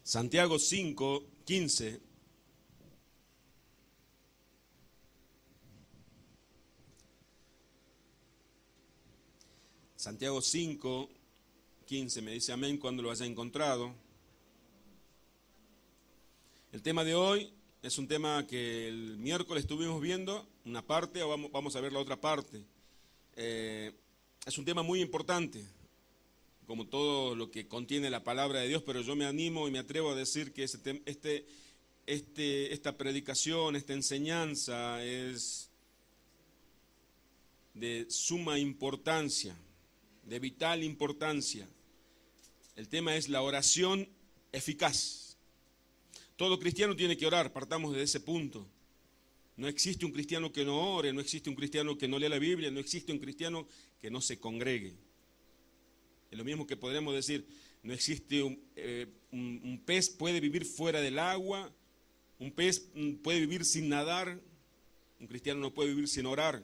Santiago 5:15. Santiago 5:15, me dice amén cuando lo haya encontrado. El tema de hoy es un tema que el miércoles estuvimos viendo, una parte, vamos a ver la otra parte. Es un tema muy importante, como todo lo que contiene la palabra de Dios, pero yo me animo y me atrevo a decir que esta predicación, esta enseñanza es de suma importancia, de vital importancia. El tema es la oración eficaz. Todo cristiano tiene que orar, partamos de ese punto. No existe un cristiano que no ore, no existe un cristiano que no lea la Biblia, no existe un cristiano que no se congregue. Es lo mismo que podríamos decir, no existe un pez puede vivir fuera del agua, un pez puede vivir sin nadar, un cristiano no puede vivir sin orar.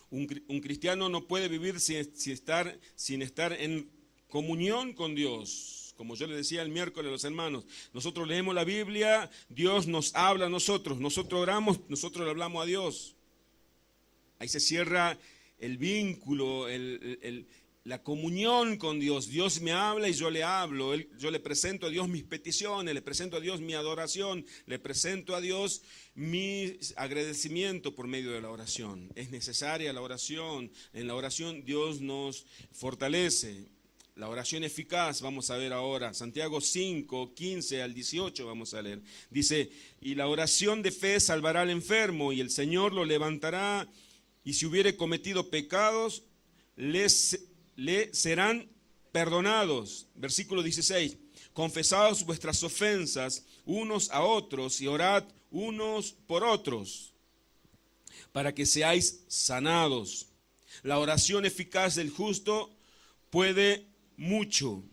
Un cristiano no puede vivir sin estar en comunión con Dios. Como yo le decía el miércoles a los hermanos, nosotros leemos la Biblia, Dios nos habla a nosotros oramos, nosotros le hablamos a Dios. Ahí se cierra el vínculo, la comunión con Dios. Dios me habla y yo le hablo. Yo le presento a Dios mis peticiones, le presento a Dios mi adoración, le presento a Dios mi agradecimiento por medio de la oración. Es necesaria la oración. En la oración Dios nos fortalece. La oración eficaz, vamos a ver ahora, Santiago 5:15 al 18 vamos a leer. Dice, y la oración de fe salvará al enfermo y el Señor lo levantará, y si hubiere cometido pecados, le serán perdonados. Versículo 16, confesaos vuestras ofensas unos a otros y orad unos por otros, para que seáis sanados. La oración eficaz del justo puede mucho.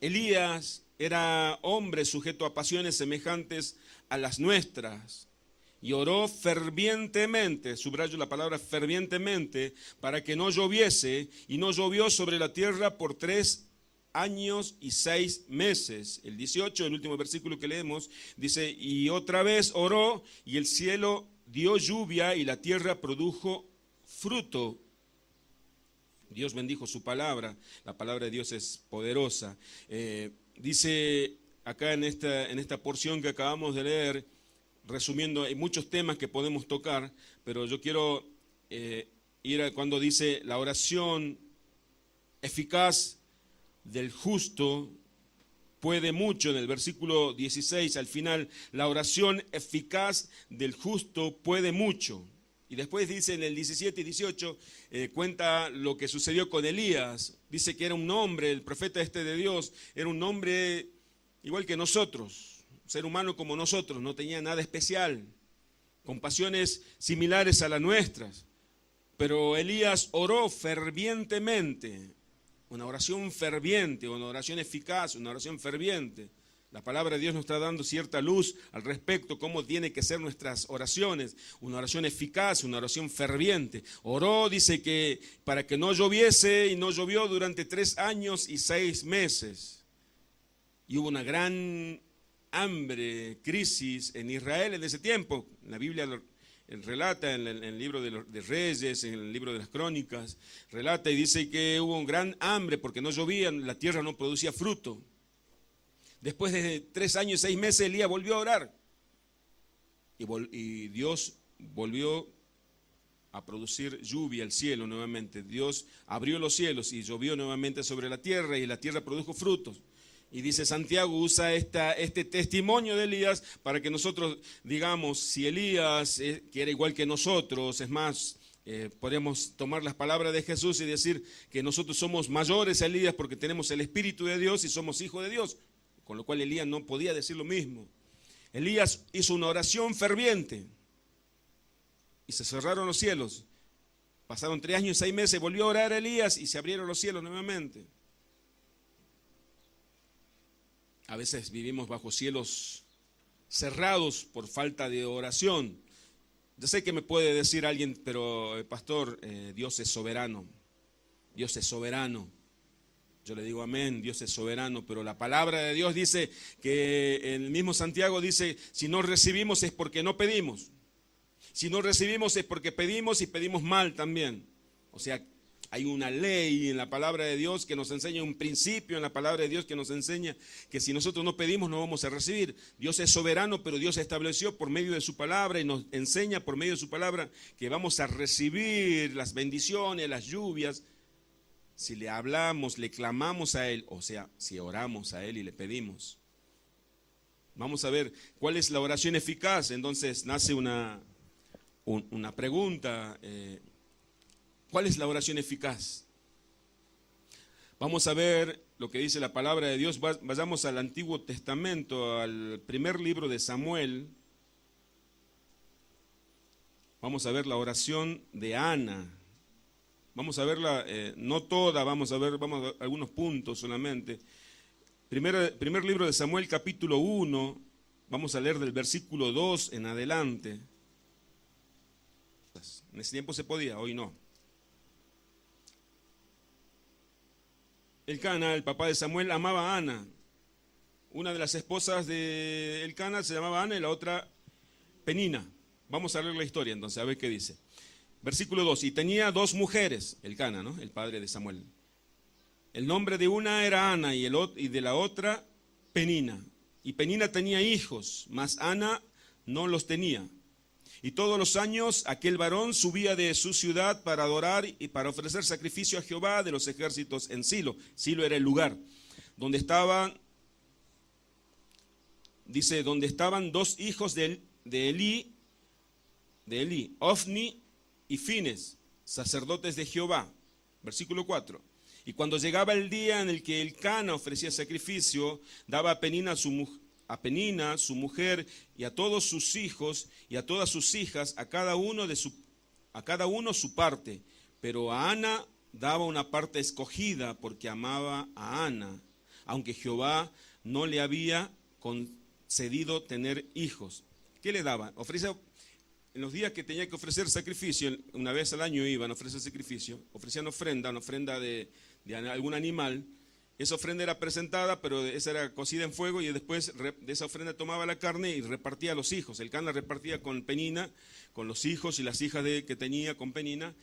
Elías era hombre sujeto a pasiones semejantes a las nuestras y oró fervientemente, subrayo la palabra fervientemente, para que no lloviese, y no llovió sobre la tierra por 3 años y 6 meses. El 18, el último versículo que leemos, dice, y otra vez oró, y el cielo dio lluvia, y la tierra produjo fruto. Dios bendijo su palabra, la palabra de Dios es poderosa. Dice acá en esta porción que acabamos de leer, resumiendo, hay muchos temas que podemos tocar, pero yo quiero ir a cuando dice la oración eficaz del justo puede mucho. En el versículo 16 al final, la oración eficaz del justo puede mucho. Y después dice en el 17 y 18, cuenta lo que sucedió con Elías. Dice que era un hombre, el profeta de Dios, era un hombre igual que nosotros, ser humano como nosotros, no tenía nada especial, con pasiones similares a las nuestras. Pero Elías oró fervientemente, una oración ferviente, una oración eficaz, una oración ferviente. La palabra de Dios nos está dando cierta luz al respecto, cómo tiene que ser nuestras oraciones. Una oración eficaz, una oración ferviente. Oró, dice que para que no lloviese, y no llovió durante 3 años y 6 meses. Y hubo una gran hambre, crisis en Israel en ese tiempo. La Biblia relata en el libro de Reyes, en el libro de las Crónicas, relata y dice que hubo un gran hambre porque no llovía, la tierra no producía fruto. Después de 3 años y 6 meses, Elías volvió a orar. Y Dios volvió a producir lluvia al cielo nuevamente. Dios abrió los cielos y llovió nuevamente sobre la tierra, y la tierra produjo frutos. Y dice Santiago, usa este testimonio de Elías para que nosotros digamos, si Elías, que era igual que nosotros, es más, podemos tomar las palabras de Jesús y decir que nosotros somos mayores a Elías porque tenemos el Espíritu de Dios y somos hijos de Dios. Con lo cual Elías no podía decir lo mismo. Elías hizo una oración ferviente y se cerraron los cielos. Pasaron 3 años y 6 meses, volvió a orar Elías y se abrieron los cielos nuevamente. A veces vivimos bajo cielos cerrados por falta de oración. Yo sé que me puede decir alguien, pero pastor, Dios es soberano. Dios es soberano. Yo le digo amén, Dios es soberano, pero la palabra de Dios dice que el mismo Santiago dice, si no recibimos es porque no pedimos. Si no recibimos es porque pedimos y pedimos mal también. O sea, hay una ley en la palabra de Dios que nos enseña, un principio en la palabra de Dios que nos enseña que si nosotros no pedimos no vamos a recibir. Dios es soberano, pero Dios estableció por medio de su palabra y nos enseña por medio de su palabra que vamos a recibir las bendiciones, las lluvias, si le hablamos, le clamamos a Él, o sea, si oramos a Él y le pedimos. Vamos a ver cuál es la oración eficaz. Entonces nace una pregunta. ¿Cuál es la oración eficaz? Vamos a ver lo que dice la palabra de Dios. Vayamos al Antiguo Testamento, al primer libro de Samuel. Vamos a ver la oración de Ana. Vamos a verla, no toda, vamos a ver algunos puntos solamente. Primer libro de Samuel, capítulo 1, vamos a leer del versículo 2 en adelante. En ese tiempo se podía, hoy no. Elcana, el papá de Samuel, amaba a Ana. Una de las esposas de Elcana se llamaba Ana y la otra Penina. Vamos a leer la historia entonces, a ver qué dice. Versículo 2, y tenía dos mujeres, Elcana, ¿no? El padre de Samuel. El nombre de una era Ana y de la otra Penina. Y Penina tenía hijos, mas Ana no los tenía. Y todos los años aquel varón subía de su ciudad para adorar y para ofrecer sacrificio a Jehová de los ejércitos en Silo. Silo era el lugar donde estaban, dice, donde estaban dos hijos de Elí, Ofni y Fines, sacerdotes de Jehová. Versículo 4. Y cuando llegaba el día en el que Elcana ofrecía sacrificio, daba a Penina su mujer y a todos sus hijos y a todas sus hijas, a cada uno su parte, pero a Ana daba una parte escogida porque amaba a Ana, aunque Jehová no le había concedido tener hijos. ¿Qué le daba? En los días que tenía que ofrecer sacrificio, una vez al año iban a ofrecer sacrificio, ofrecían una ofrenda de algún animal. Esa ofrenda era presentada, pero esa era cocida en fuego y después de esa ofrenda tomaba la carne y repartía a los hijos. Elcana repartía con Penina, con los hijos y las hijas que tenía con Penina,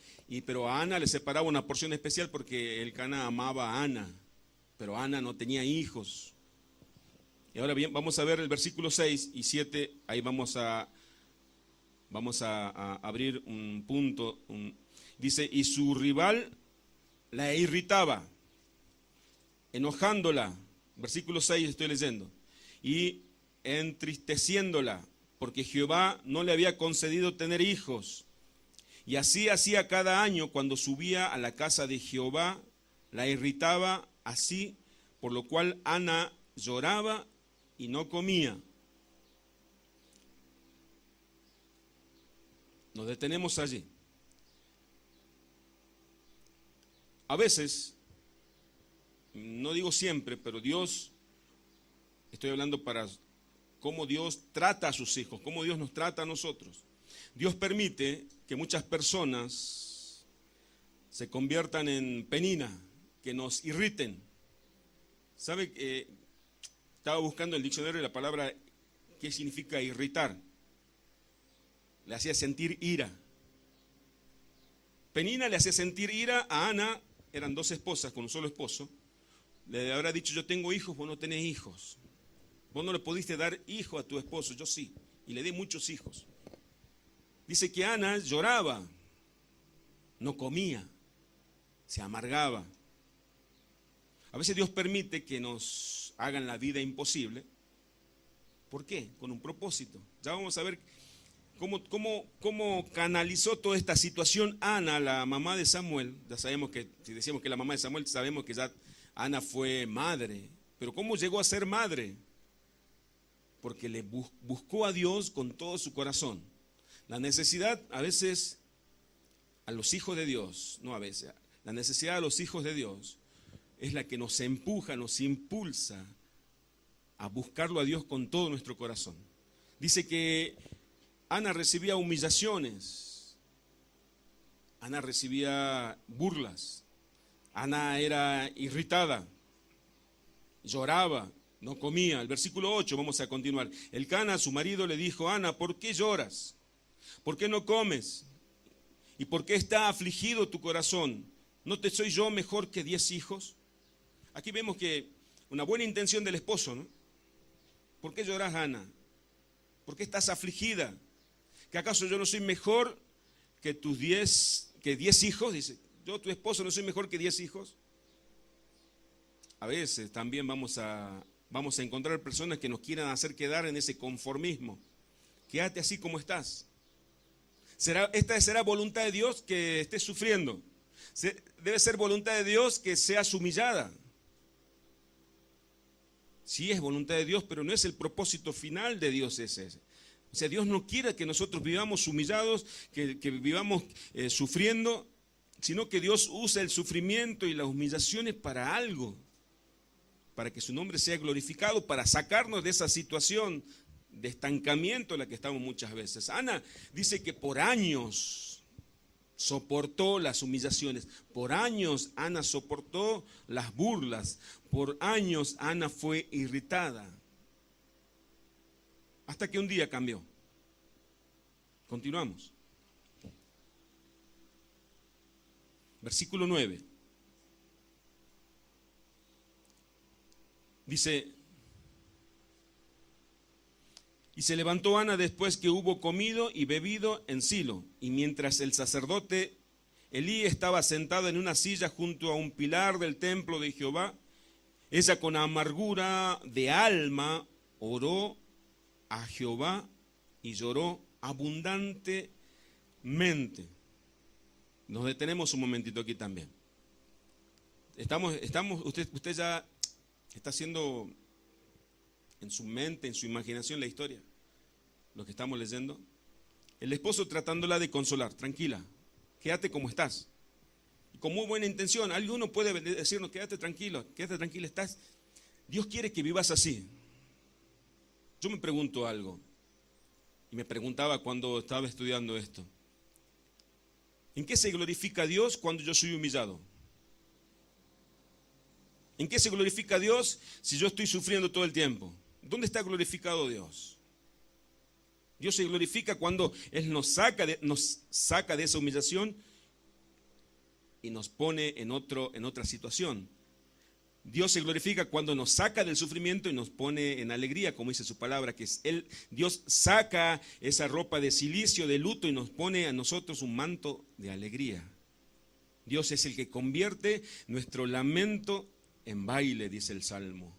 pero a Ana le separaba una porción especial porque Elcana amaba a Ana, pero Ana no tenía hijos. Y ahora bien, vamos a ver el versículo 6 y 7, ahí vamos a abrir un punto. Dice, y su rival la irritaba, enojándola, versículo 6 estoy leyendo, y entristeciéndola, porque Jehová no le había concedido tener hijos. Y así hacía cada año cuando subía a la casa de Jehová, la irritaba así, por lo cual Ana lloraba y no comía. Nos detenemos allí. A veces, no digo siempre, pero Dios, estoy hablando para cómo Dios trata a sus hijos, cómo Dios nos trata a nosotros. Dios permite que muchas personas se conviertan en Penina, que nos irriten. ¿Sabe? Estaba buscando en el diccionario la palabra qué significa irritar. Le hacía sentir ira. Penina le hacía sentir ira a Ana, eran dos esposas con un solo esposo. Le habrá dicho, yo tengo hijos, vos no tenés hijos. Vos no le pudiste dar hijo a tu esposo, yo sí. Y le di muchos hijos. Dice que Ana lloraba, no comía, se amargaba. A veces Dios permite que nos hagan la vida imposible. ¿Por qué? Con un propósito. Ya vamos a ver cómo canalizó toda esta situación Ana, la mamá de Samuel. Ya sabemos que, si decimos que la mamá de Samuel, sabemos que ya Ana fue madre. Pero ¿cómo llegó a ser madre? Porque le buscó a Dios con todo su corazón. La necesidad a veces a los hijos de Dios, no a veces, la necesidad de los hijos de Dios es la que nos empuja, nos impulsa a buscarlo a Dios con todo nuestro corazón. Dice que Ana recibía humillaciones, Ana recibía burlas, Ana era irritada, lloraba, no comía. El versículo 8, vamos a continuar. Elcana, su marido, le dijo: Ana, ¿por qué lloras? ¿Por qué no comes? ¿Y por qué está afligido tu corazón? ¿No te soy yo mejor que 10 hijos? Aquí vemos que una buena intención del esposo, ¿no? ¿Por qué lloras, Ana? ¿Por qué estás afligida? ¿Que acaso yo no soy mejor que tus 10 hijos? Dice, yo, tu esposo, no soy mejor que 10 hijos. A veces también vamos a encontrar personas que nos quieran hacer quedar en ese conformismo. Quédate así como estás. Esta será voluntad de Dios que estés sufriendo. Debe ser voluntad de Dios que seas humillada. Sí es voluntad de Dios, pero no es el propósito final de Dios ese. O sea, Dios no quiere que nosotros vivamos humillados, que vivamos sufriendo, sino que Dios usa el sufrimiento y las humillaciones para algo, para que su nombre sea glorificado, para sacarnos de esa situación de estancamiento en la que estamos muchas veces. Ana dice que por años soportó las humillaciones, por años Ana soportó las burlas, por años Ana fue irritada, hasta que un día cambió. Continuamos. Versículo 9. Dice: y se levantó Ana después que hubo comido y bebido en Silo, y mientras el sacerdote Elí estaba sentado en una silla junto a un pilar del templo de Jehová, ella con amargura de alma oró a Jehová y lloró abundantemente. Nos detenemos un momentito aquí también. Usted ya está haciendo en su mente, en su imaginación la historia, lo que estamos leyendo. El esposo tratándola de consolar: tranquila, quédate como estás. Y con muy buena intención, alguno puede decirnos: quédate tranquila, estás. Dios quiere que vivas así. Yo me pregunto algo, y me preguntaba cuando estaba estudiando esto: ¿en qué se glorifica Dios cuando yo soy humillado? ¿En qué se glorifica Dios si yo estoy sufriendo todo el tiempo? ¿Dónde está glorificado Dios? Dios se glorifica cuando Él nos saca de esa humillación y nos pone en otra situación. Dios se glorifica cuando nos saca del sufrimiento y nos pone en alegría, como dice su palabra, que es Dios saca esa ropa de cilicio, de luto, y nos pone a nosotros un manto de alegría. Dios es el que convierte nuestro lamento en baile, dice el Salmo.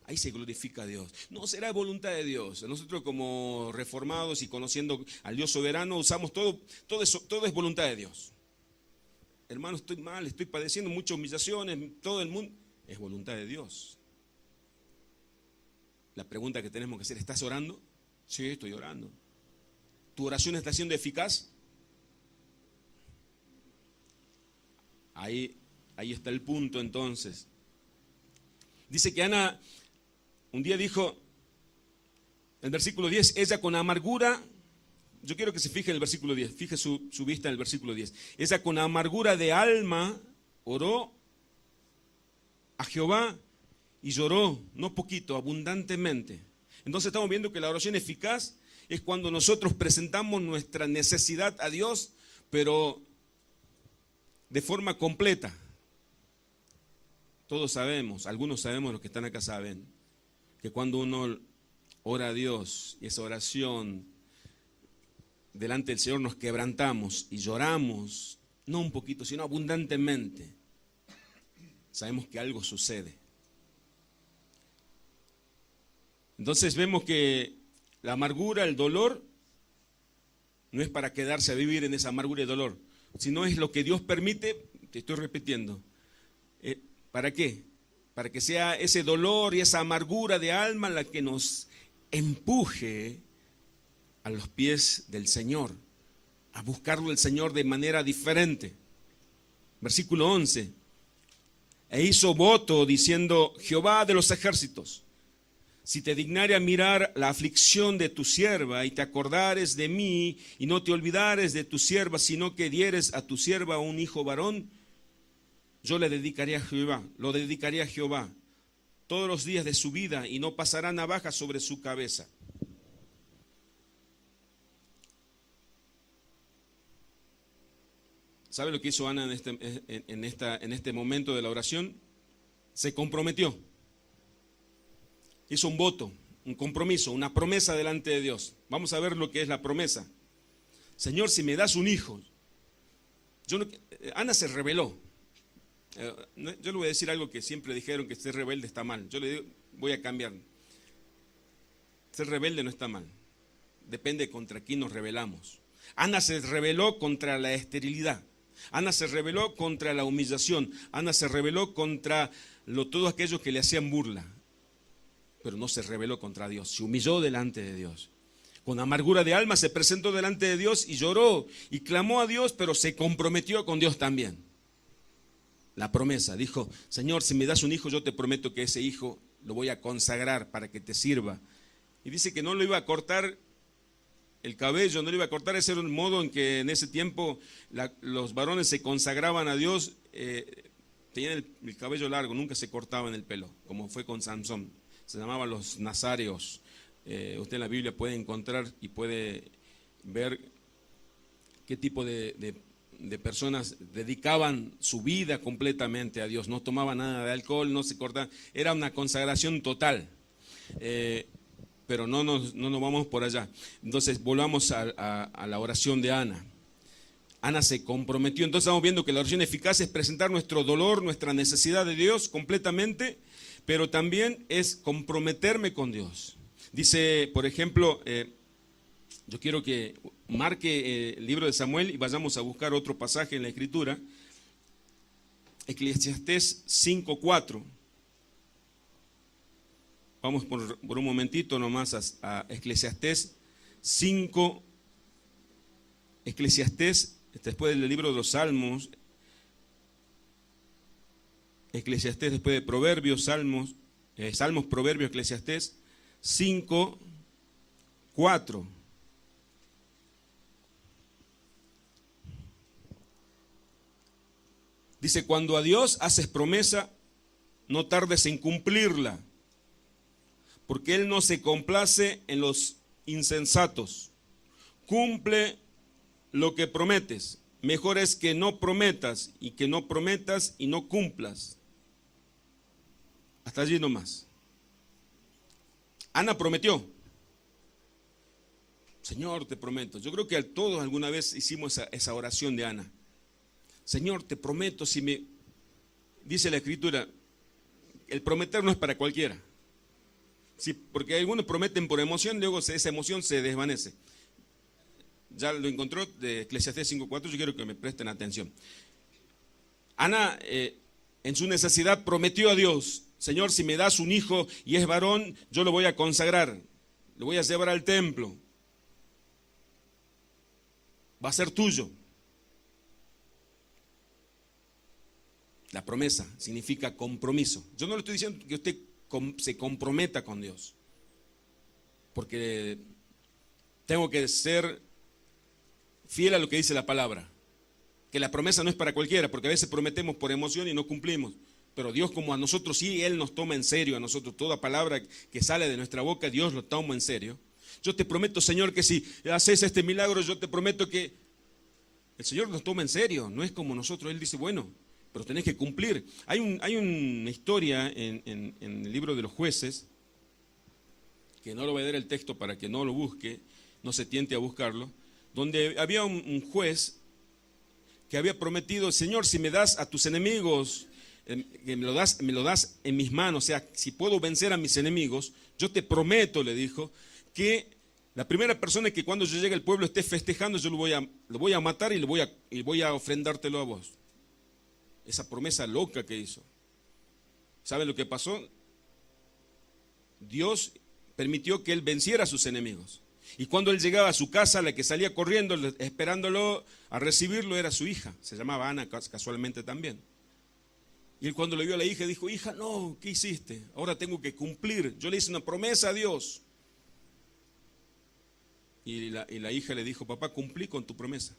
Ahí se glorifica a Dios. No será voluntad de Dios. Nosotros, como reformados y conociendo al Dios soberano, usamos todo es voluntad de Dios. Hermano, estoy mal, estoy padeciendo muchas humillaciones, todo el mundo. Es voluntad de Dios. La pregunta que tenemos que hacer: ¿estás orando? Sí, estoy orando. ¿Tu oración está siendo eficaz? Ahí está el punto entonces. Dice que Ana un día dijo, en el versículo 10, ella con amargura, yo quiero que se fije en el versículo 10, fije su vista en el versículo 10. Ella con amargura de alma oró a Jehová y lloró, no poquito, abundantemente. Entonces estamos viendo que la oración eficaz es cuando nosotros presentamos nuestra necesidad a Dios, pero de forma completa. Todos sabemos, algunos sabemos, los que están acá saben, que cuando uno ora a Dios y esa oración delante del Señor nos quebrantamos y lloramos, no un poquito, sino abundantemente, sabemos que algo sucede. Entonces vemos que la amargura, el dolor, no es para quedarse a vivir en esa amargura y dolor, sino es lo que Dios permite, te estoy repitiendo. ¿Para qué? Para que sea ese dolor y esa amargura de alma la que nos empuje a los pies del Señor, a buscarlo el Señor de manera diferente. Versículo 11. E hizo voto diciendo: Jehová de los ejércitos, si te dignare a mirar la aflicción de tu sierva y te acordares de mí y no te olvidares de tu sierva, sino que dieres a tu sierva un hijo varón, yo le dedicaré a Jehová, lo dedicaré a Jehová todos los días de su vida y no pasará navaja sobre su cabeza. ¿Sabe lo que hizo Ana en este momento de la oración? Se comprometió. Hizo un voto, un compromiso, una promesa delante de Dios. Vamos a ver lo que es la promesa. Señor, si me das un hijo. Ana se rebeló. Yo le voy a decir algo que siempre dijeron, que ser rebelde está mal. Yo le digo, voy a cambiar. Ser rebelde no está mal. Depende contra quién nos rebelamos. Ana se rebeló contra la esterilidad. Ana se rebeló contra la humillación. Ana se rebeló contra todos aquellos que le hacían burla. Pero no se rebeló contra Dios. Se humilló delante de Dios. Con amargura de alma se presentó delante de Dios y lloró y clamó a Dios, pero se comprometió con Dios también. La promesa, dijo, Señor, si me das un hijo, yo te prometo que ese hijo lo voy a consagrar para que te sirva. Y dice que no lo iba a cortar el cabello, no lo iba a cortar. Ese era un modo en que en ese tiempo los varones se consagraban a Dios, tenían el cabello largo, nunca se cortaban el pelo, como fue con Sansón. Se llamaban los nazareos. Usted en la Biblia puede encontrar y puede ver qué tipo de personas dedicaban su vida completamente a Dios. No tomaban nada de alcohol, no se cortaban. Era una consagración total. Pero no nos vamos por allá. Entonces volvamos a la oración de Ana. Ana se comprometió. Entonces estamos viendo que la oración eficaz es presentar nuestro dolor, nuestra necesidad de Dios completamente, pero también es comprometerme con Dios. Dice, por ejemplo, yo quiero que marque el libro de Samuel y vayamos a buscar otro pasaje en la Escritura. Eclesiastés 5:4. Vamos por un momentito nomás a Eclesiastés 5. Eclesiastés, después del libro de los Salmos. Eclesiastés después de Proverbios, Salmos, Proverbios, Eclesiastés 5:4. Dice, cuando a Dios haces promesa, no tardes en cumplirla, porque Él no se complace en los insensatos. Cumple lo que prometes. Mejor es que no prometas y que no prometas y no cumplas. Hasta allí nomás. Ana prometió. Señor, te prometo. Yo creo que todos alguna vez hicimos esa oración de Ana. Señor, te prometo, si me... Dice la Escritura, el prometer no es para cualquiera. Sí, porque algunos prometen por emoción, luego esa emoción se desvanece. Ya lo encontró de Eclesiastés 5:4, yo quiero que me presten atención. Ana, en su necesidad, prometió a Dios, Señor, si me das un hijo y es varón, yo lo voy a consagrar, lo voy a llevar al templo. Va a ser tuyo. La promesa significa compromiso. Yo no le estoy diciendo que usted se comprometa con Dios, porque tengo que ser fiel a lo que dice la palabra, que la promesa no es para cualquiera, porque a veces prometemos por emoción y no cumplimos, pero Dios, como a nosotros sí, Él nos toma en serio, a nosotros toda palabra que sale de nuestra boca, Dios lo toma en serio. Yo te prometo, Señor, que si haces este milagro, yo te prometo que el Señor nos toma en serio, no es como nosotros. Él dice, bueno, pero tenés que cumplir. Hay una historia en el libro de los Jueces, que no lo voy a dar el texto para que no lo busque, no se tiente a buscarlo, donde había un juez que había prometido, Señor, si me das a tus enemigos, que me lo das en mis manos, o sea, si puedo vencer a mis enemigos, yo te prometo, le dijo, que la primera persona que cuando yo llegue al pueblo esté festejando, yo lo voy a matar y voy a ofrendártelo a vos. Esa promesa loca que hizo. ¿Saben lo que pasó? Dios permitió que él venciera a sus enemigos. Y cuando él llegaba a su casa, la que salía corriendo, esperándolo a recibirlo, era su hija. Se llamaba Ana, casualmente también. Y él cuando le vio a la hija, dijo, hija, no, ¿qué hiciste? Ahora tengo que cumplir. Yo le hice una promesa a Dios. Y la hija le dijo, papá, cumplí con tu promesa.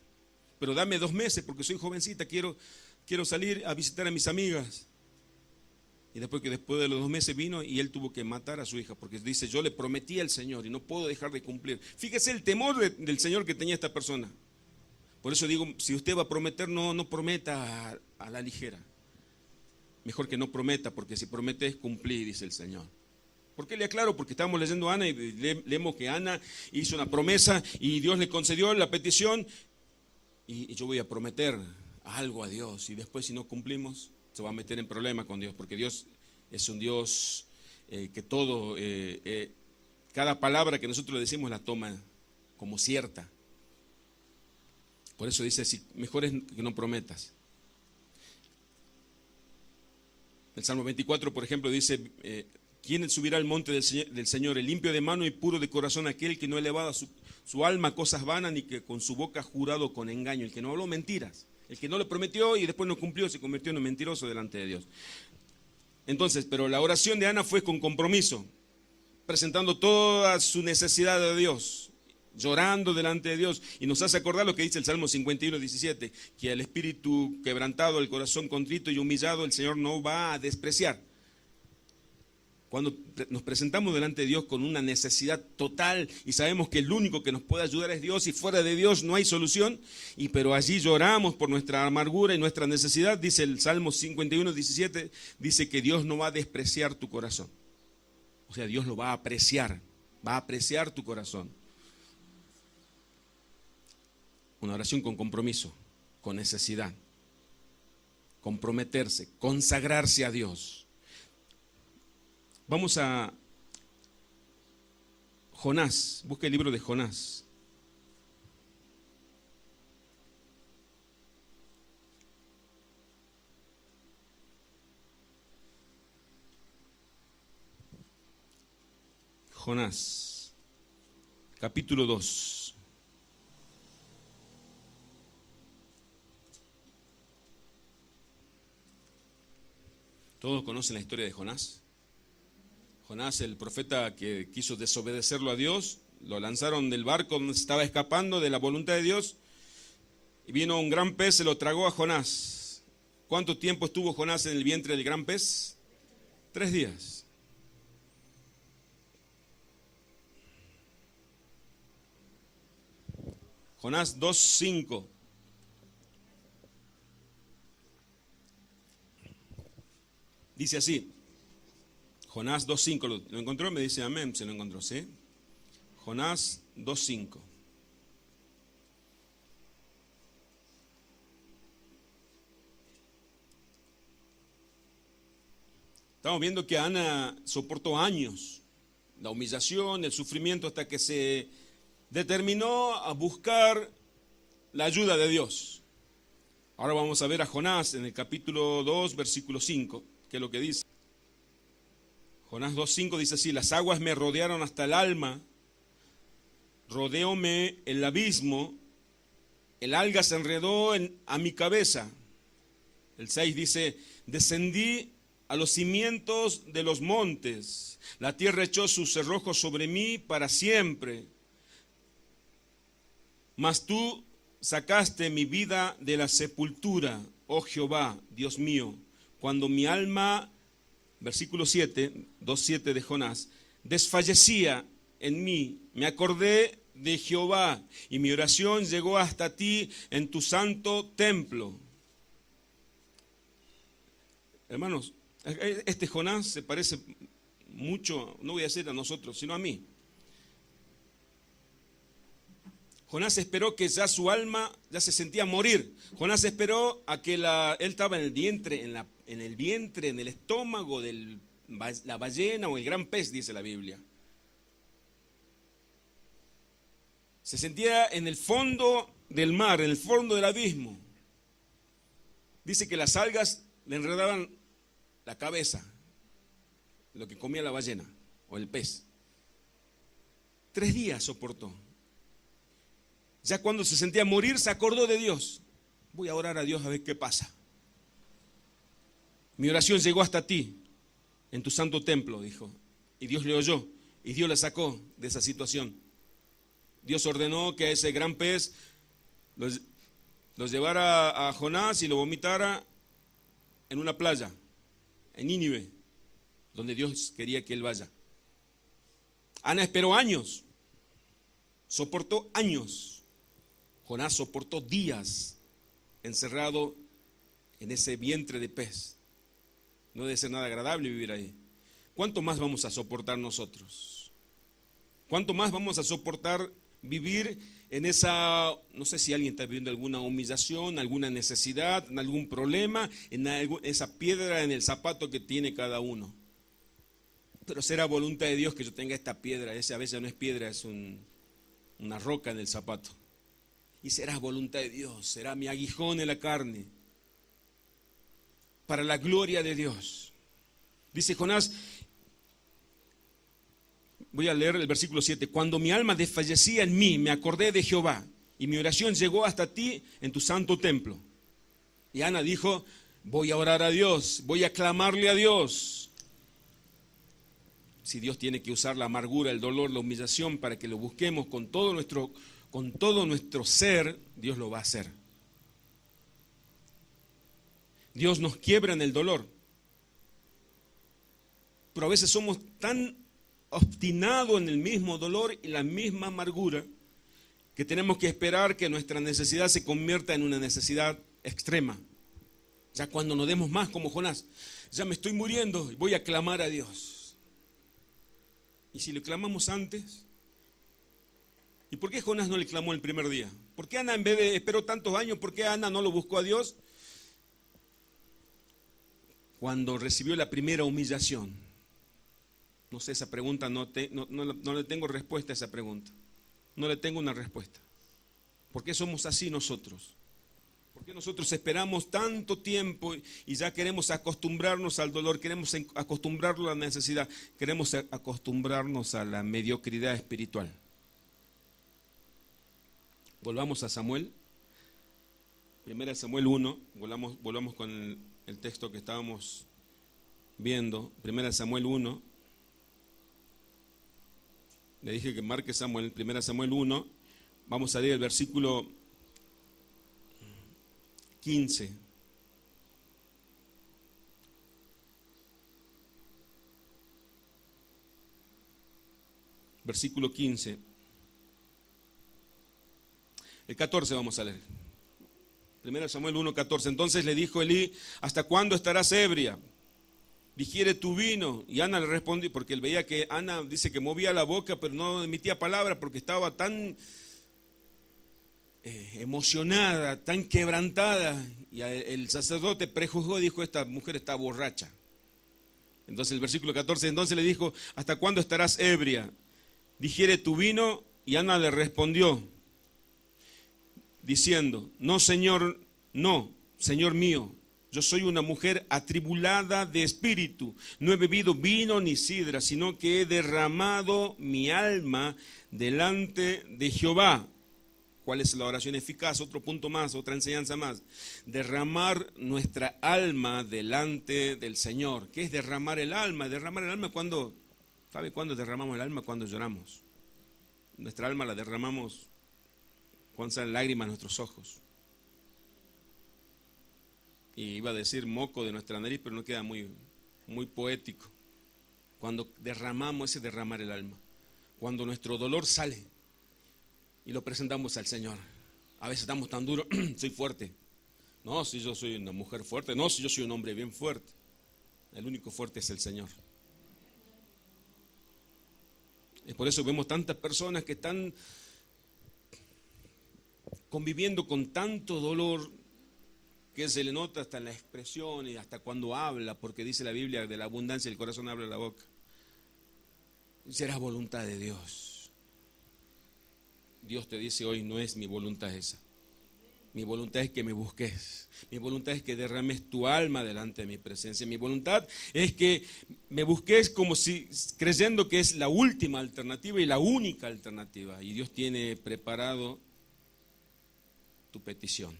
Pero dame 2 meses porque soy jovencita, quiero quiero salir a visitar a mis amigas. Y después de los 2 meses vino y él tuvo que matar a su hija, porque dice, yo le prometí al Señor y no puedo dejar de cumplir. Fíjese el temor del Señor que tenía esta persona. Por eso digo, si usted va a prometer, no prometa a la ligera. Mejor que no prometa, porque si promete es cumplir, dice el Señor. ¿Por qué le aclaro? Porque estamos leyendo a Ana y leemos que Ana hizo una promesa y Dios le concedió la petición. Y yo voy a prometer algo a Dios y después si no cumplimos se va a meter en problemas con Dios, porque Dios es un Dios que todo, cada palabra que nosotros le decimos la toma como cierta. Por eso dice, mejor es que no prometas. El Salmo 24, por ejemplo, dice, ¿quién subirá al monte del Señor? El limpio de mano y puro de corazón, aquel que no ha elevado su alma a cosas vanas, ni que con su boca ha jurado con engaño, el que no habló mentiras. El que no le prometió y después no cumplió, se convirtió en un mentiroso delante de Dios. Entonces, pero la oración de Ana fue con compromiso, presentando toda su necesidad a Dios, llorando delante de Dios. Y nos hace acordar lo que dice el Salmo 51, 17, que al espíritu quebrantado, el corazón contrito y humillado, el Señor no va a despreciar. Cuando nos presentamos delante de Dios con una necesidad total y sabemos que el único que nos puede ayudar es Dios y fuera de Dios no hay solución, pero allí lloramos por nuestra amargura y nuestra necesidad, dice el Salmo 51, 17, dice que Dios no va a despreciar tu corazón. O sea, Dios lo va a apreciar tu corazón. Una oración con compromiso, con necesidad, comprometerse, consagrarse a Dios. Vamos a Jonás, busca el libro de Jonás. Jonás, capítulo 2. ¿Todos conocen la historia de Jonás? Jonás, el profeta que quiso desobedecerlo a Dios, lo lanzaron del barco donde se estaba escapando de la voluntad de Dios y vino un gran pez, se lo tragó a Jonás. ¿Cuánto tiempo estuvo Jonás en el vientre del gran pez? 3 días. Jonás 2:5. Dice así. Jonás 2:5, ¿lo encontró? Me dice amén, se lo encontró, ¿sí? Jonás 2:5. Estamos viendo que Ana soportó años, la humillación, el sufrimiento, hasta que se determinó a buscar la ayuda de Dios. Ahora vamos a ver a Jonás en el capítulo 2, versículo 5, que es lo que dice. Jonás 2:5 dice así, las aguas me rodearon hasta el alma, rodeóme el abismo, el alga se enredó a mi cabeza. El 6 dice, descendí a los cimientos de los montes, la tierra echó sus cerrojos sobre mí para siempre. Mas tú sacaste mi vida de la sepultura, oh Jehová, Dios mío, cuando mi alma... Versículo 7, 2:7 de Jonás, desfallecía en mí, me acordé de Jehová y mi oración llegó hasta ti en tu santo templo. Hermanos, este Jonás se parece mucho, no voy a decir a nosotros, sino a mí. Jonás esperó que ya su alma ya se sentía morir. Jonás esperó a que él estaba en el vientre, en el estómago de la ballena o el gran pez, dice la Biblia. Se sentía en el fondo del mar, en el fondo del abismo. Dice que las algas le enredaban la cabeza, lo que comía la ballena o el pez. 3 días soportó. Ya cuando se sentía morir, se acordó de Dios. Voy a orar a Dios a ver qué pasa. Mi oración llegó hasta ti, en tu santo templo, dijo. Y Dios le oyó, y Dios le sacó de esa situación. Dios ordenó que ese gran pez lo llevara a Jonás y lo vomitara en una playa, en Nínive, donde Dios quería que él vaya. Ana esperó años, soportó años. Jonás soportó días encerrado en ese vientre de pez. No debe ser nada agradable vivir ahí. ¿Cuánto más vamos a soportar nosotros? ¿Cuánto más vamos a soportar vivir en esa, no sé si alguien está viviendo alguna humillación, alguna necesidad, algún problema, en esa piedra en el zapato que tiene cada uno? Pero será voluntad de Dios que yo tenga esta piedra. Esa a veces no es piedra, es una roca en el zapato. Y será voluntad de Dios, será mi aguijón en la carne, para la gloria de Dios. Dice Jonás, voy a leer el versículo 7. Cuando mi alma desfallecía en mí, me acordé de Jehová, y mi oración llegó hasta ti en tu santo templo. Y Ana dijo, voy a orar a Dios, voy a clamarle a Dios. Si Dios tiene que usar la amargura, el dolor, la humillación para que lo busquemos con todo nuestro ser, Dios lo va a hacer. Dios nos quiebra en el dolor. Pero a veces somos tan obstinados en el mismo dolor y la misma amargura que tenemos que esperar que nuestra necesidad se convierta en una necesidad extrema. Ya cuando no demos más, como Jonás, ya me estoy muriendo y voy a clamar a Dios. ¿Y si le clamamos antes? ¿Y por qué Jonás no le clamó el primer día? ¿Por qué Ana, en vez de esperó tantos años, por qué Ana no lo buscó a Dios? Cuando recibió la primera humillación. No sé, esa pregunta no le tengo respuesta a esa pregunta. No le tengo una respuesta. ¿Por qué somos así nosotros? ¿Por qué nosotros esperamos tanto tiempo y ya queremos acostumbrarnos al dolor, queremos acostumbrarnos a la necesidad, queremos acostumbrarnos a la mediocridad espiritual? Volvamos a Samuel. 1 Samuel 1, volvamos con el texto que estábamos viendo. 1 Samuel 1. Le dije que marque Samuel, 1 Samuel 1. Vamos a leer el versículo 15. Versículo 15. El 14 vamos a leer. 1 Samuel 1, 14. Entonces le dijo Elí, ¿hasta cuándo estarás ebria? Digiere tu vino. Y Ana le respondió, porque él veía que Ana dice que movía la boca, pero no emitía palabra porque estaba tan emocionada, tan quebrantada. Y el sacerdote prejuzgó y dijo, esta mujer está borracha. Entonces el versículo 14, entonces le dijo, ¿hasta cuándo estarás ebria? Digiere tu vino. Y Ana le respondió, diciendo, no, Señor mío, yo soy una mujer atribulada de espíritu, no he bebido vino ni sidra, sino que he derramado mi alma delante de Jehová. ¿Cuál es la oración eficaz? Otro punto más, otra enseñanza más. Derramar nuestra alma delante del Señor. ¿Qué es derramar el alma? Derramar el alma cuando, ¿sabe cuándo derramamos el alma? Cuando lloramos. Nuestra alma la derramamos cuando salen lágrimas a nuestros ojos. Y iba a decir moco de nuestra nariz, pero no queda muy poético. Cuando derramamos, ese derramar el alma. Cuando nuestro dolor sale y lo presentamos al Señor. A veces estamos tan duros, soy fuerte. No, si yo soy una mujer fuerte. No, si yo soy un hombre bien fuerte. El único fuerte es el Señor. Es por eso vemos tantas personas que están conviviendo con tanto dolor que se le nota hasta en la expresión y hasta cuando habla, porque dice la Biblia, de la abundancia del corazón habla la boca. Será voluntad de Dios. Dios te dice hoy, no es mi voluntad esa. Mi voluntad es que me busques. Mi voluntad es que derrames tu alma delante de mi presencia. Mi voluntad es que me busques como si creyendo que es la última alternativa y la única alternativa. Y Dios tiene preparado tu petición.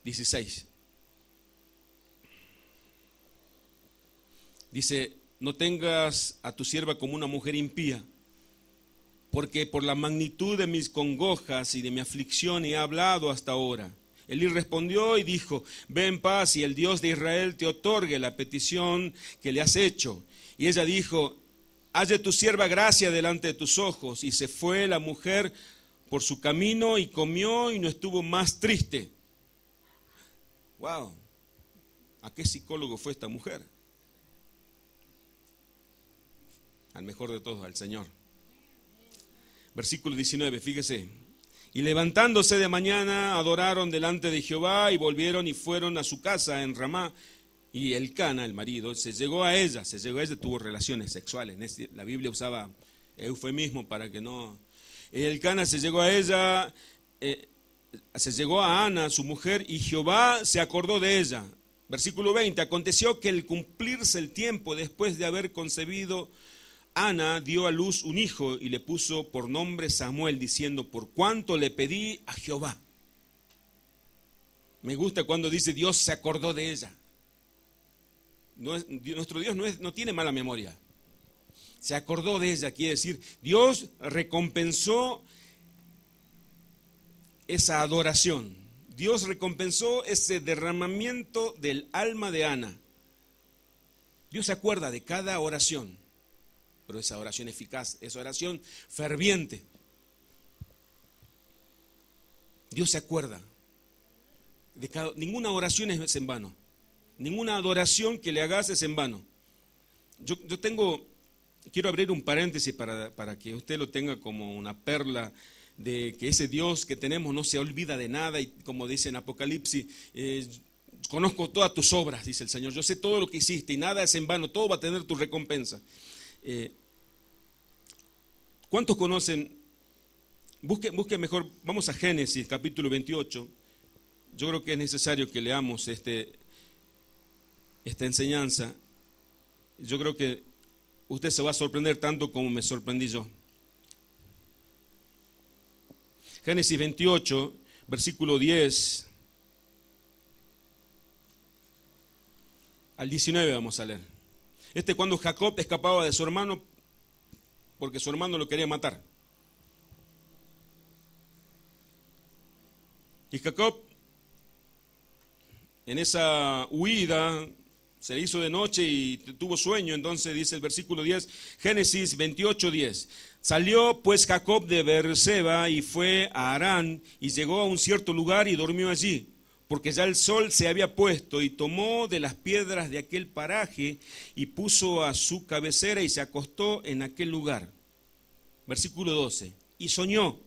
16. Dice, no tengas a tu sierva como una mujer impía, porque por la magnitud de mis congojas y de mi aflicción he hablado hasta ahora. Elí respondió y dijo, ve en paz y el Dios de Israel te otorgue la petición que le has hecho. Y ella dijo, halle tu sierva gracia delante de tus ojos. Y se fue la mujer por su camino y comió y no estuvo más triste. Wow, ¿a qué psicólogo fue esta mujer? Al mejor de todos, al Señor. Versículo 19, fíjese. Y levantándose de mañana, adoraron delante de Jehová y volvieron y fueron a su casa en Ramá. Y Elcana, el marido, se llegó a ella, tuvo relaciones sexuales. La Biblia usaba eufemismo para que no... Elcana se llegó a ella, se llegó a Ana, su mujer, y Jehová se acordó de ella. Versículo 20, aconteció que al cumplirse el tiempo después de haber concebido, Ana dio a luz un hijo y le puso por nombre Samuel, diciendo, por cuanto le pedí a Jehová. Me gusta cuando dice Dios se acordó de ella. Nuestro Dios no tiene mala memoria. Se acordó de ella, quiere decir, Dios recompensó esa adoración. Dios recompensó ese derramamiento del alma de Ana. Dios se acuerda de cada oración, pero esa oración eficaz, esa oración ferviente. Dios se acuerda de ninguna oración es en vano. Ninguna adoración que le hagas es en vano. Quiero abrir un paréntesis para que usted lo tenga como una perla de que ese Dios que tenemos no se olvida de nada y como dice en Apocalipsis, conozco todas tus obras, dice el Señor, yo sé todo lo que hiciste y nada es en vano, todo va a tener tu recompensa. ¿Cuántos conocen? Busque mejor, vamos a Génesis capítulo 28, yo creo que es necesario que leamos esta enseñanza, yo creo que usted se va a sorprender tanto como me sorprendí yo. Génesis 28, versículo 10 al 19 vamos a leer. Cuando Jacob escapaba de su hermano porque su hermano lo quería matar. Y Jacob, en esa huida, se le hizo de noche y tuvo sueño, entonces dice el versículo 10, Génesis 28, 10. Salió pues Jacob de Beerseba y fue a Harán y llegó a un cierto lugar y durmió allí, porque ya el sol se había puesto y tomó de las piedras de aquel paraje y puso a su cabecera y se acostó en aquel lugar. Versículo 12, y soñó.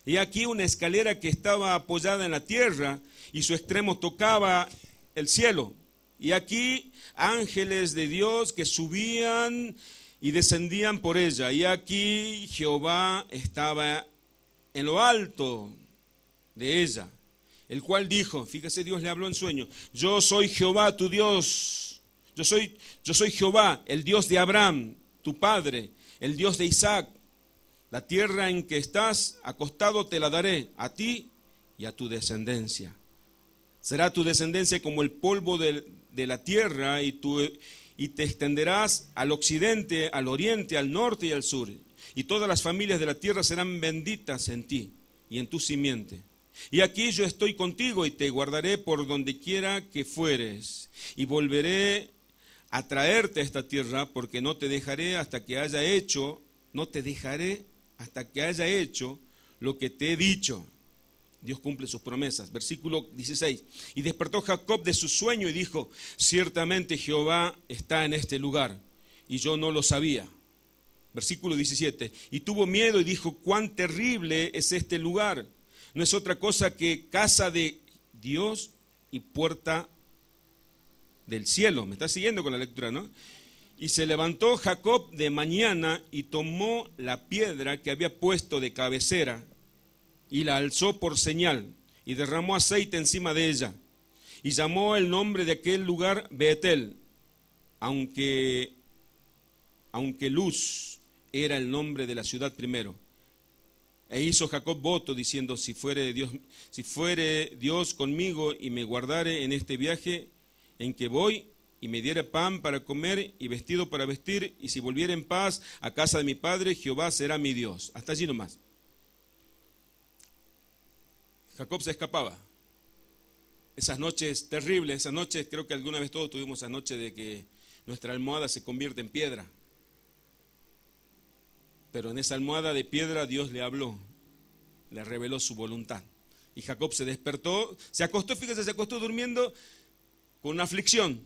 Y aquí una escalera que estaba apoyada en la tierra y su extremo tocaba el cielo. Y aquí ángeles de Dios que subían y descendían por ella. Y aquí Jehová estaba en lo alto de ella, el cual dijo, fíjese, Dios le habló en sueño, yo soy Jehová tu Dios, yo soy Jehová, el Dios de Abraham, tu padre, el Dios de Isaac. La tierra en que estás acostado te la daré a ti y a tu descendencia. Será tu descendencia como el polvo de la tierra y te extenderás al occidente, al oriente, al norte y al sur. Y todas las familias de la tierra serán benditas en ti y en tu simiente. Y aquí yo estoy contigo y te guardaré por donde quiera que fueres. Y volveré a traerte a esta tierra porque no te dejaré hasta que haya hecho lo que te he dicho. Dios cumple sus promesas. Versículo 16. Y despertó Jacob de su sueño y dijo, ciertamente Jehová está en este lugar, y yo no lo sabía. Versículo 17. Y tuvo miedo y dijo, cuán terrible es este lugar. No es otra cosa que casa de Dios y puerta del cielo. ¿Me está siguiendo con la lectura, no? Y se levantó Jacob de mañana y tomó la piedra que había puesto de cabecera y la alzó por señal y derramó aceite encima de ella. Y llamó el nombre de aquel lugar Betel, aunque Luz era el nombre de la ciudad primero. E hizo Jacob voto diciendo, si fuere Dios conmigo y me guardare en este viaje en que voy, y me diere pan para comer y vestido para vestir, y si volviere en paz a casa de mi padre, Jehová será mi Dios. Hasta allí nomás. Jacob se escapaba. Esas noches terribles, esas noches, creo que alguna vez todos tuvimos esa noche de que nuestra almohada se convierte en piedra. Pero en esa almohada de piedra Dios le habló, le reveló su voluntad. Y Jacob se despertó, se acostó, fíjese, se acostó durmiendo con una aflicción.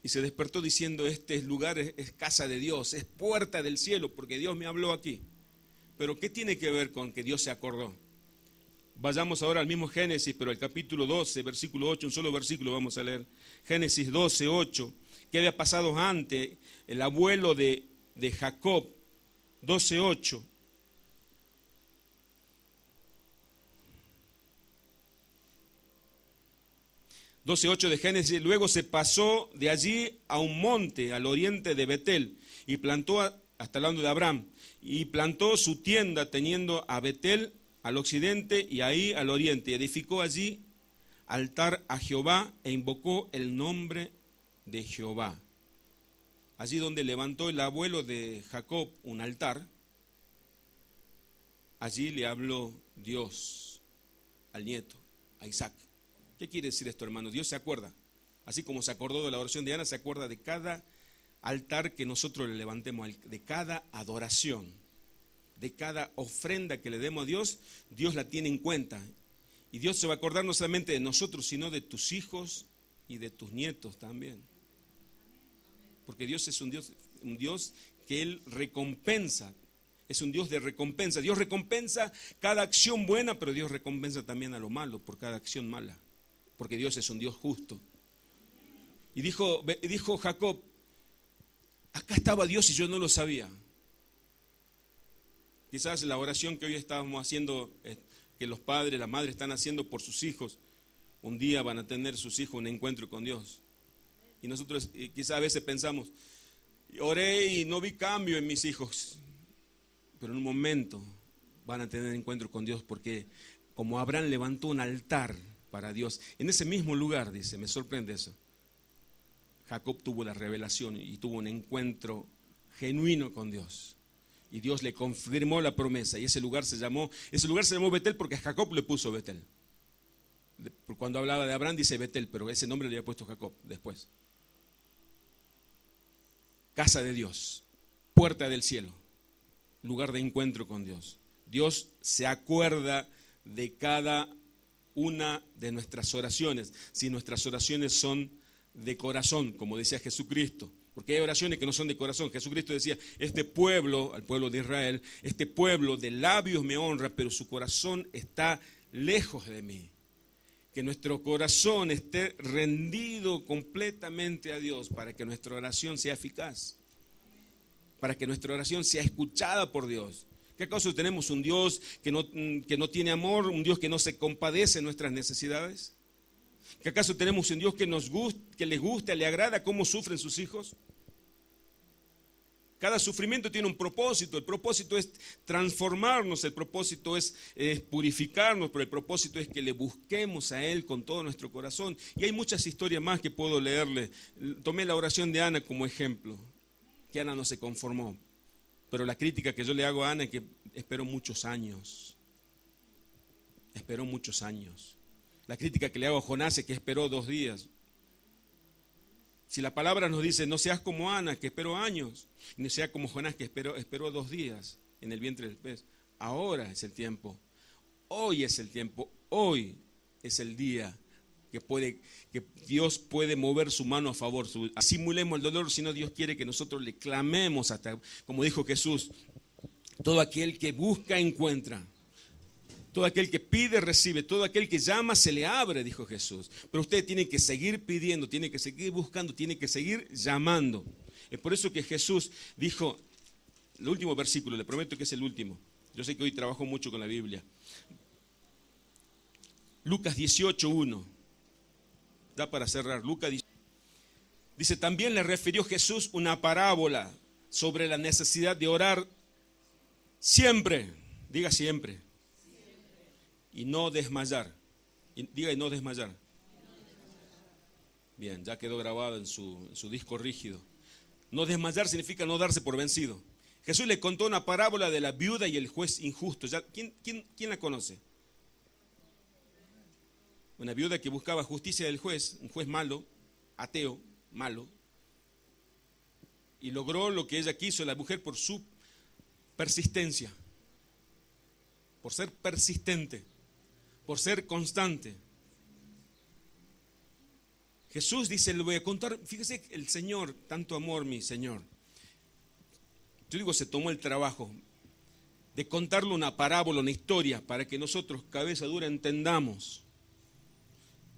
Y se despertó diciendo, este lugar es casa de Dios, es puerta del cielo, porque Dios me habló aquí. Pero ¿qué tiene que ver con que Dios se acordó? Vayamos ahora al mismo Génesis, pero al capítulo 12, versículo 8, un solo versículo vamos a leer. Génesis 12, 8. ¿Qué había pasado antes? El abuelo de Jacob, 12, 8. De Génesis, luego se pasó de allí a un monte al oriente de Betel y plantó, hasta hablando de Abraham, y plantó su tienda teniendo a Betel al occidente y ahí al oriente. Y edificó allí altar a Jehová e invocó el nombre de Jehová. Allí donde levantó el abuelo de Jacob un altar, allí le habló Dios al nieto, a Isaac. ¿Qué quiere decir esto, hermanos? Dios se acuerda, así como se acordó de la oración de Ana, se acuerda de cada altar que nosotros le levantemos, de cada adoración, de cada ofrenda que le demos a Dios. Dios la tiene en cuenta. Y Dios se va a acordar no solamente de nosotros, sino de tus hijos y de tus nietos también. Porque Dios es un Dios que Él recompensa. Es un Dios de recompensa. Dios recompensa cada acción buena, pero Dios recompensa también a lo malo por cada acción mala. Porque Dios es un Dios justo. Y dijo Jacob, acá estaba Dios y yo no lo sabía. Quizás la oración que hoy estábamos haciendo, que los padres, las madres están haciendo por sus hijos, un día van a tener sus hijos un encuentro con Dios. Y nosotros quizás a veces pensamos, oré y no vi cambio en mis hijos. Pero en un momento van a tener encuentro con Dios, porque como Abraham levantó un altar para Dios, en ese mismo lugar, dice, me sorprende eso, Jacob tuvo la revelación y tuvo un encuentro genuino con Dios. Y Dios le confirmó la promesa, y ese lugar se llamó Betel porque Jacob le puso Betel. Cuando hablaba de Abraham dice Betel, pero ese nombre le había puesto Jacob después. Casa de Dios, puerta del cielo, lugar de encuentro con Dios. Dios se acuerda de cada una de nuestras oraciones, si nuestras oraciones son de corazón, como decía Jesucristo. Porque hay oraciones que no son de corazón. Jesucristo decía, este pueblo, al pueblo de Israel, este pueblo de labios me honra, pero su corazón está lejos de mí. Que nuestro corazón esté rendido completamente a Dios para que nuestra oración sea eficaz, para que nuestra oración sea escuchada por Dios. ¿Qué acaso tenemos un Dios que no tiene amor, un Dios que no se compadece de nuestras necesidades? ¿Que acaso tenemos un Dios que les gusta, le agrada cómo sufren sus hijos? Cada sufrimiento tiene un propósito. El propósito es transformarnos, el propósito es purificarnos, pero el propósito es que le busquemos a Él con todo nuestro corazón. Y hay muchas historias más que puedo leerle. Tomé la oración de Ana como ejemplo, que Ana no se conformó. Pero la crítica que yo le hago a Ana es que esperó muchos años. Esperó muchos años. La crítica que le hago a Jonás es que esperó 2 días. Si la palabra nos dice, no seas como Ana, que esperó años, y no seas como Jonás, que esperó 2 días en el vientre del pez. Ahora es el tiempo. Hoy es el tiempo. Hoy es el día que Dios puede mover su mano a favor. Simulemos el dolor, sino Dios quiere que nosotros le clamemos hasta, como dijo Jesús, todo aquel que busca encuentra. Todo aquel que pide, recibe. Todo aquel que llama, se le abre, dijo Jesús. Pero usted tiene que seguir pidiendo, tiene que seguir buscando, tiene que seguir llamando. Es por eso que Jesús dijo, el último versículo, le prometo que es el último. Yo sé que hoy trabajo mucho con la Biblia. Lucas 18:1. Da para cerrar. Lucas 18. Dice, también le refirió Jesús una parábola sobre la necesidad de orar siempre. Diga siempre. Y no desmayar. Diga y no desmayar. Bien, ya quedó grabado en su disco rígido. No desmayar significa no darse por vencido. Jesús le contó una parábola de la viuda y el juez injusto. ¿Quién la conoce? una viuda que buscaba justicia del juez, un juez malo, ateo, malo, y logró lo que ella quiso, la mujer, por su persistencia, por ser persistente, por ser constante. Jesús dice, le voy a contar, fíjese el Señor, tanto amor mi Señor. Yo digo, se tomó el trabajo de contarle una parábola, una historia, para que nosotros, cabeza dura, entendamos.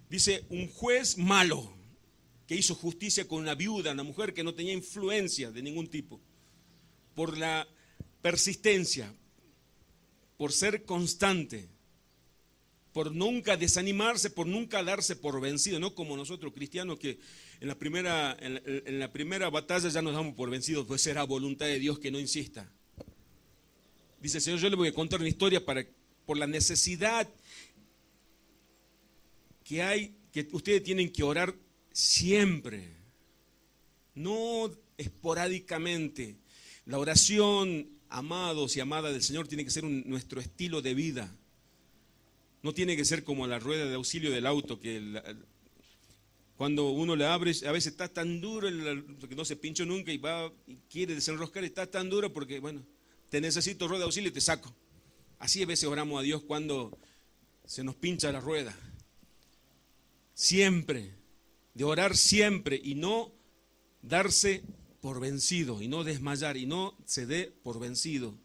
Dice, un juez malo que hizo justicia con una viuda, una mujer que no tenía influencia de ningún tipo, por la persistencia, por ser constante, por nunca desanimarse, por nunca darse por vencido, no como nosotros cristianos que en la primera batalla ya nos damos por vencidos, pues será voluntad de Dios que no insista. Dice el Señor, yo le voy a contar una historia por la necesidad que hay, que ustedes tienen que orar siempre, no esporádicamente. La oración, amados y amadas del Señor, tiene que ser nuestro estilo de vida. No tiene que ser como la rueda de auxilio del auto, que cuando uno le abre, a veces está tan duro, porque no se pinchó nunca y va y quiere desenroscar, y está tan duro porque, bueno, te necesito rueda de auxilio y te saco. Así a veces oramos a Dios cuando se nos pincha la rueda. Siempre, de orar siempre y no darse por vencido, y no desmayar, y no se dé por vencido.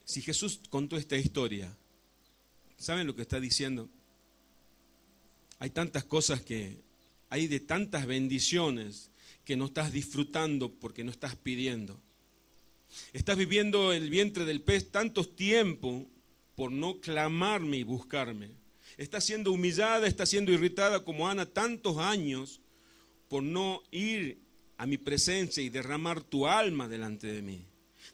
Si Jesús contó esta historia, ¿saben lo que está diciendo? Hay tantas cosas hay de tantas bendiciones que no estás disfrutando porque no estás pidiendo. Estás viviendo el vientre del pez tantos tiempos por no clamarme y buscarme. Estás siendo humillada, estás siendo irritada como Ana tantos años por no ir a mi presencia y derramar tu alma delante de mí.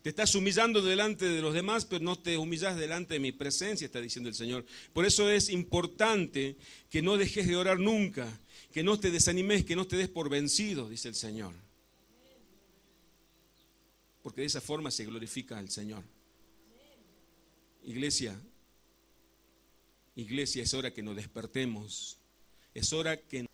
Te estás humillando delante de los demás, pero no te humillas delante de mi presencia, está diciendo el Señor. Por eso es importante que no dejes de orar nunca, que no te desanimes, que no te des por vencido, dice el Señor. Porque de esa forma se glorifica al Señor. Iglesia, es hora que nos despertemos. Es hora que